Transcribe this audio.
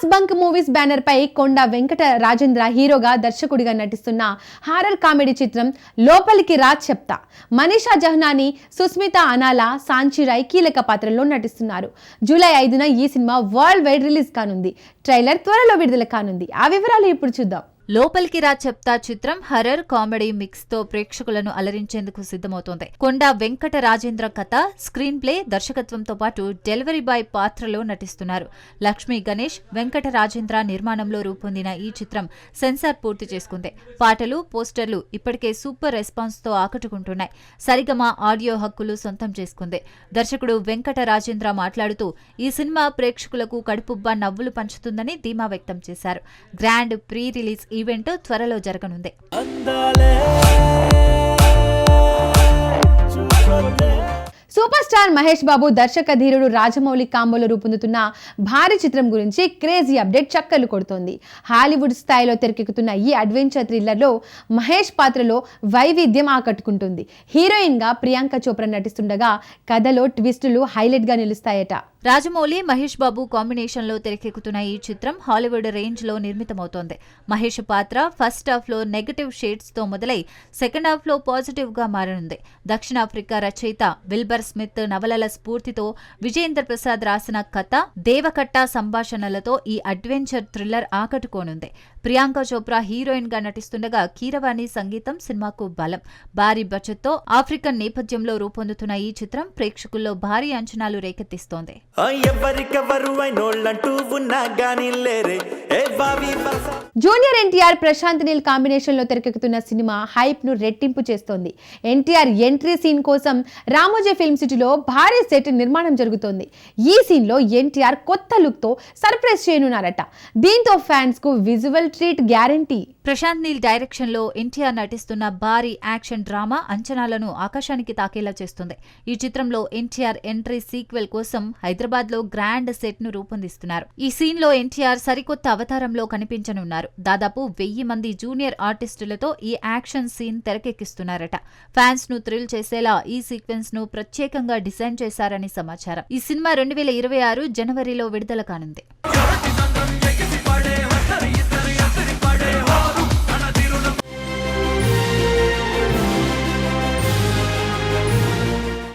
Mass bunk movies banner పై కొండ వెంకట రాజేంద్ర హీరోగా దర్శకుడిగా నటిస్తున్న హారర్ కామెడీ చిత్రం లోపలికి రా చెప్తా. మనీషా జహ్నాని, సుస్మిత అనాలా, సాంచిరాయ్ కీలక పాత్రల్లో నటిస్తున్నారు. జూలై 5న ఈ సినిమా వరల్డ్ వైడ్ రిలీజ్ కానుంది. ట్రైలర్ త్వరలో విడుదల కానుంది. ఆ వివరాలు ఇప్పుడు చూద్దాం. లోపలికి రా చెప్తా చిత్రం హర్రర్ కామెడీ మిక్స్ తో ప్రేక్షకులను అలరించేందుకు సిద్ధమవుతోంది. కొండ వెంకట రాజేంద్ర కథ, స్క్రీన్ ప్లే, దర్శకత్వంతో పాటు డెలివరీ బాయ్ పాత్రలో నటిస్తున్నారు. లక్ష్మీ గణేష్, వెంకట రాజేంద్ర నిర్మాణంలో రూపొందిన ఈ చిత్రం సెన్సార్ పూర్తి చేసుకుంది. పాటలు, పోస్టర్లు ఇప్పటికే సూపర్ రెస్పాన్స్ తో ఆకట్టుకుంటున్నాయి. సరిగమ ఆడియో హక్కులు సొంతం చేసుకుంది. దర్శకుడు వెంకట రాజేంద్ర మాట్లాడుతూ ఈ సినిమా ప్రేక్షకులకు కడుపుబ్బా నవ్వులు పంచుతుందని ధీమా వ్యక్తం చేశారు. గ్రాండ్ ప్రీ రిలీజ్ ఈవెంట్ త్వరలో జరగనుంది. సూపర్ స్టార్ మహేష్ బాబు, దర్శక ధీరుడు రాజమౌళి కాంబోలో రూపొందుతున్న భారీ చిత్రం గురించి క్రేజీ అప్డేట్ చక్కర్లు కొడుతోంది. హాలీవుడ్ స్థాయిలో తెరకెక్కుతున్న ఈ అడ్వెంచర్ థ్రిల్లర్లో మహేష్ పాత్రలో వైవిధ్యం ఆకట్టుకుంటుంది. హీరోయిన్ గా ప్రియాంక చోప్రా నటిస్తుండగా కథలో ట్విస్టులు హైలైట్ గా నిలుస్తాయట. రాజమౌళి, మహేష్ బాబు కాంబినేషన్ లో తెరకెక్కుతున్న ఈ చిత్రం హాలీవుడ్ రేంజ్ లో నిర్మితమవుతోంది. మహేష్ పాత్ర ఫస్ట్ హాఫ్ లో నెగటివ్ షేడ్స్ తో మొదలై సెకండ్ హాఫ్ లో పాజిటివ్ గా మారనుంది. దక్షిణాఫ్రికా రచయిత విల్బర్ స్మిత్ నవలల స్ఫూర్తితో విజయేంద్ర ప్రసాద్ రాసిన కథ, దేవకట్ట సంభాషణలతో ఈ అడ్వెంచర్ థ్రిల్లర్ ఆకట్టుకోనుంది. ప్రియాంక చోప్రా హీరోయిన్ గా నటిస్తుండగా కీరవాణి సంగీతం సినిమాకు బలం. భారీ బడ్జెట్ తో ఆఫ్రికన్ నేపథ్యంలో రూపొందుతున్న ఈ చిత్రం ప్రేక్షకుల్లో భారీ అంచనాలు రేకెత్తిస్తోంది. జూనియర్ ఎన్టీఆర్, ప్రశాంత్ నీల్ కాంబినేషన్ లో తెరకెక్కుతున్న సినిమా హైప్ ను రెట్టింపు చేస్తోంది. ఎన్టీఆర్ ఎంట్రీ సీన్ కోసం రామోజీ ఫిల్మ్ సిటీలో భారీ సెట్ నిర్మాణం జరుగుతోంది. ఈ సీన్ లో ఎన్టీఆర్ కొత్త లుక్ తో సర్ప్రైజ్ చేయనున్నారట. దీంతో ఫ్యాన్స్ కు visual treat guarantee. Prashanth Neel direction లో ఎన్టీఆర్ నటిస్తున్న భారీ యాక్షన్ డ్రామా అంచనాలను ఆకాశానికి తాకేలా చేస్తుంది. ఈ చిత్రంలో ఎన్టీఆర్ ఎంట్రీ సీక్వెల్ కోసం హైదరాబాద్ లో గ్రాండ్ సెట్ ను రూపొందిస్తున్నారు. ఈ సీన్ లో ఎన్టీఆర్ సరికొత్త అవతారంలో కనిపించనున్నారు. దాదాపు 1000 మంది జూనియర్ ఆర్టిస్టులతో ఈ యాక్షన్ సీన్ తెరకెక్కిస్తున్నారట. ఫ్యాన్స్ ను థ్రిల్ చేసేలా ఈ సీక్వెన్స్ ను ప్రత్యేకంగా డిజైన్ చేశారని సమాచారం. ఈ సినిమా 2026 జనవరిలో విడుదల కానుంది.